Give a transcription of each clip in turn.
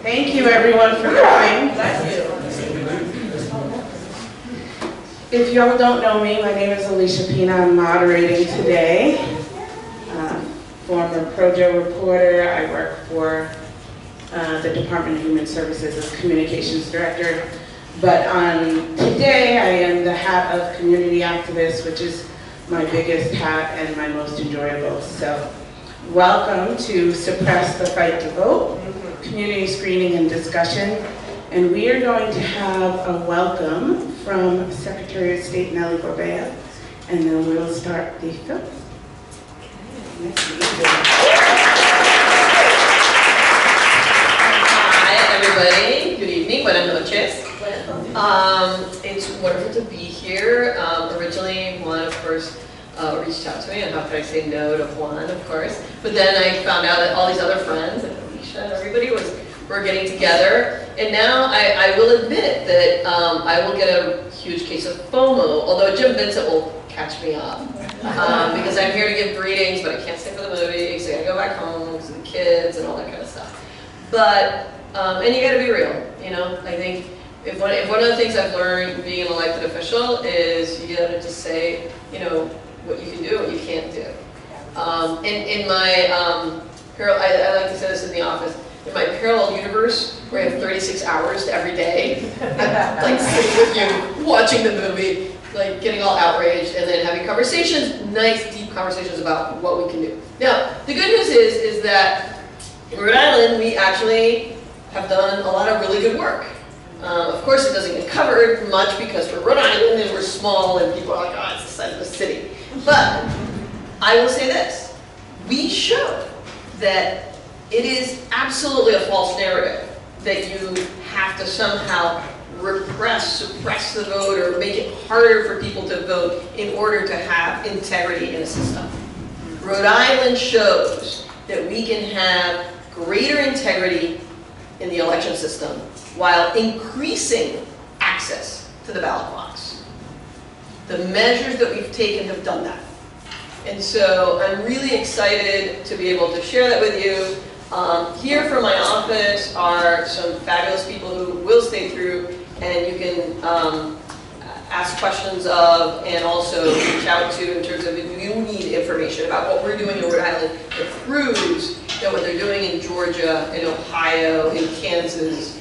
Thank you everyone for coming. If y'all don't know me, my name is Alisha Pina. I'm moderating today. Former Projo reporter. I work for the Department of Human Services as Communications Director. But today I am the hat of community activist, which is my biggest hat and my most enjoyable. So welcome to Suppress the Fight to Vote, community screening and discussion. And we are going to have a welcome from Secretary of State Nellie Gorbea, and then we'll start the film. Hi everybody, good evening, buenas noches. It's wonderful to be here. Originally, Juan, of course, reached out to me, and how could I say no to Juan, of course. But then I found out that all these other friends, and Alisha and everybody were getting together. And now I will admit that I will get a huge case of FOMO, although Jim Vincent will catch me up. Because I'm here to give greetings, but I can't stay for the movie, so I gotta go back home to the kids and all that kind of stuff. But, and you gotta be real, you know? I think if one of the things I've learned being an elected official is you gotta just say, you know, what you can do and what you can't do. In my, I like to say this in the office, in my parallel universe, where I have 36 hours every day, I'm like sitting with you, watching the movie, like getting all outraged, and then having conversations, nice deep conversations about what we can do. Now, the good news is that in Rhode Island, we actually have done a lot of really good work. Of course, it doesn't get covered much because we're Rhode Island and we're small and people are like, oh, it's the size of a city. But I will say this, we showed that it is absolutely a false narrative that you have to somehow suppress the vote or make it harder for people to vote in order to have integrity in a system. Rhode Island shows that we can have greater integrity in the election system while increasing access to the ballot box. The measures that we've taken have done that. And so I'm really excited to be able to share that with you. Here from my office are some fabulous people who will stay through, and you can ask questions of and also reach out to in terms of if you need information about what we're doing in Rhode Island that proves that what they're doing in Georgia, in Ohio, in Kansas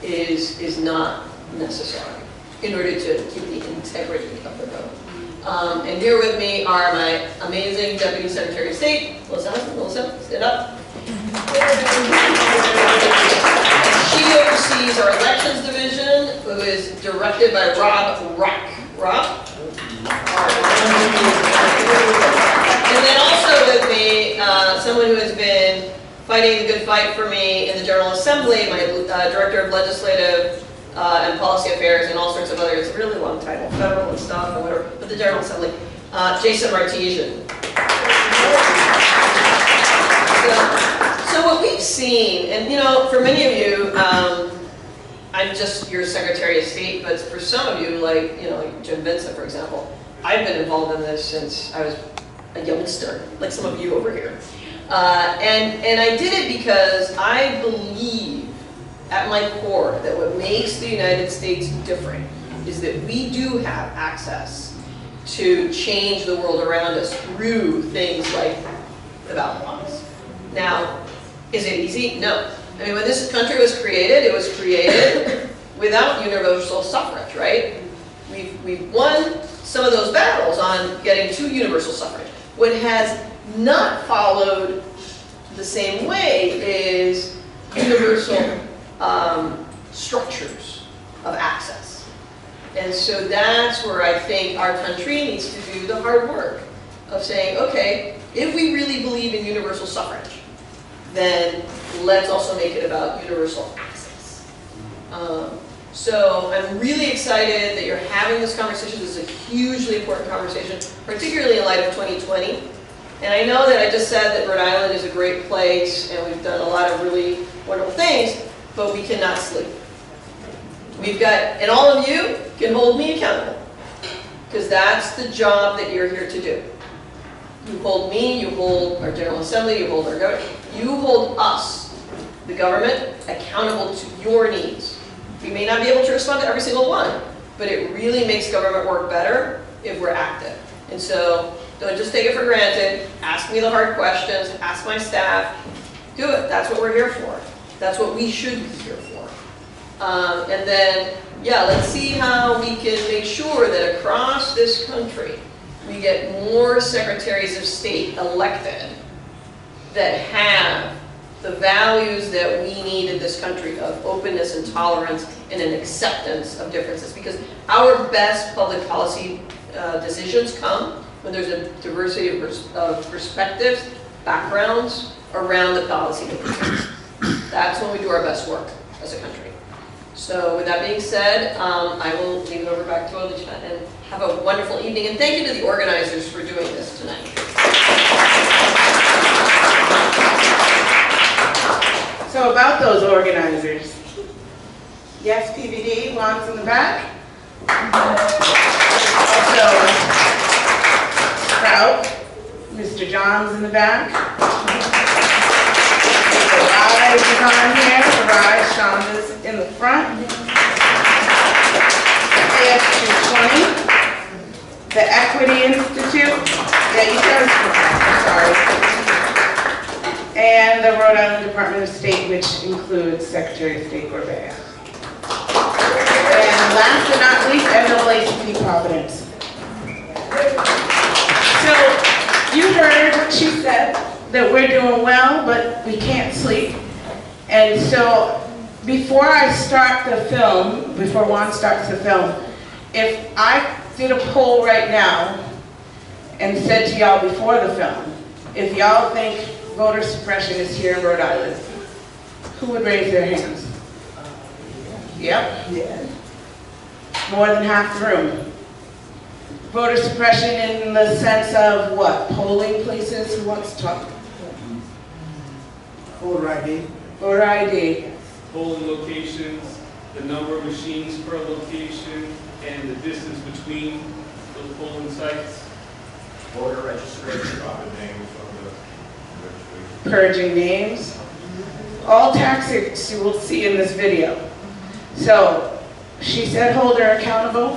is not necessary in order to keep the integrity of the vote. And here with me are my amazing Deputy Secretary of State, Melissa, stand up. She oversees our elections division, who is directed by Rob Rock. Rob? And then also with me, someone who has been fighting the good fight for me in the General Assembly, my Director of Legislative and Policy Affairs and all sorts of other, it's a really long title, federal and stuff and whatever, but the General Assembly, Jason Artesia. So what we've seen, and you know, for many of you, I'm just your Secretary of State, but for some of you, like, you know, like Jim Vincent, for example, I've been involved in this since I was a youngster, like some of you over here. And I did it because I believe at my core that what makes the United States different is that we do have access to change the world around us through things like the ballot box. Now, is it easy? No. I mean, when this country was created, it was created without universal suffrage, right? We've won some of those battles on getting to universal suffrage. What has not followed the same way is universal structures of access. And so that's where I think our country needs to do the hard work of saying, okay, if we really believe in universal suffrage, then let's also make it about universal access. So I'm really excited that you're having this conversation. This is a hugely important conversation, particularly in light of 2020. And I know that I just said that Rhode Island is a great place and we've done a lot of really wonderful things, but we cannot sleep. We've got, and all of you can hold me accountable, because that's the job that you're here to do. You hold me, you hold our General Assembly, you hold our government, you hold us the government accountable to your needs. We may not be able to respond to every single one, but it really makes government work better if we're active. And so don't just take it for granted. Ask me the hard questions, ask my staff, do it. That's what we're here for. That's what we should be here for. And then, yeah, let's see how we can make sure that across this country, we get more secretaries of state elected that have the values that we need in this country of openness and tolerance and an acceptance of differences. Because our best public policy decisions come when there's a diversity of perspectives, backgrounds around the policy making. That's when we do our best work as a country. So with that being said, I will leave it over back to Alisha and have a wonderful evening. And thank you to the organizers for doing this tonight. So about those organizers. Yes, PVD, Juan's in the back. Also, Sprout, Mr. John's in the back. Rise is on here. Rise, Shonda's in the front. AS220, the Equity Institute. Yeah, you guys, sorry. And the Rhode Island Department of State, which includes Secretary of State Gorbea. And last but not least, NAACP Providence. So you heard what she said, that we're doing well, but we can't sleep. And so before I start the film, before Juan starts the film, if I did a poll right now and said to y'all before the film, if y'all think voter suppression is here in Rhode Island, who would raise their hands? Yep. Yeah. More than half the room. Voter suppression in the sense of what? Polling places? Who wants to talk? Voter ID. Voter ID. Polling locations, the number of machines per location, and the distance between those polling sites. Voter registration, the names of the registration. Purging names. All tactics you will see in this video. So she said hold her accountable,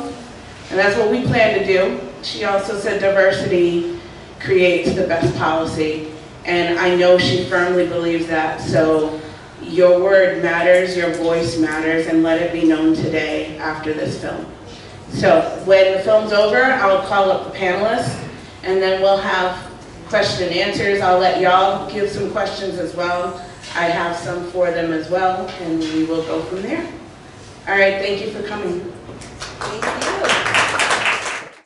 and that's what we plan to do. She also said diversity creates the best policy, and I know she firmly believes that. So your word matters, your voice matters, and let it be known today after this film. So when the film's over, I'll call up the panelists, and then we'll have question and answers. I'll let y'all give some questions as well. I have some for them as well, and we will go from there. All right, thank you for coming. Thank you.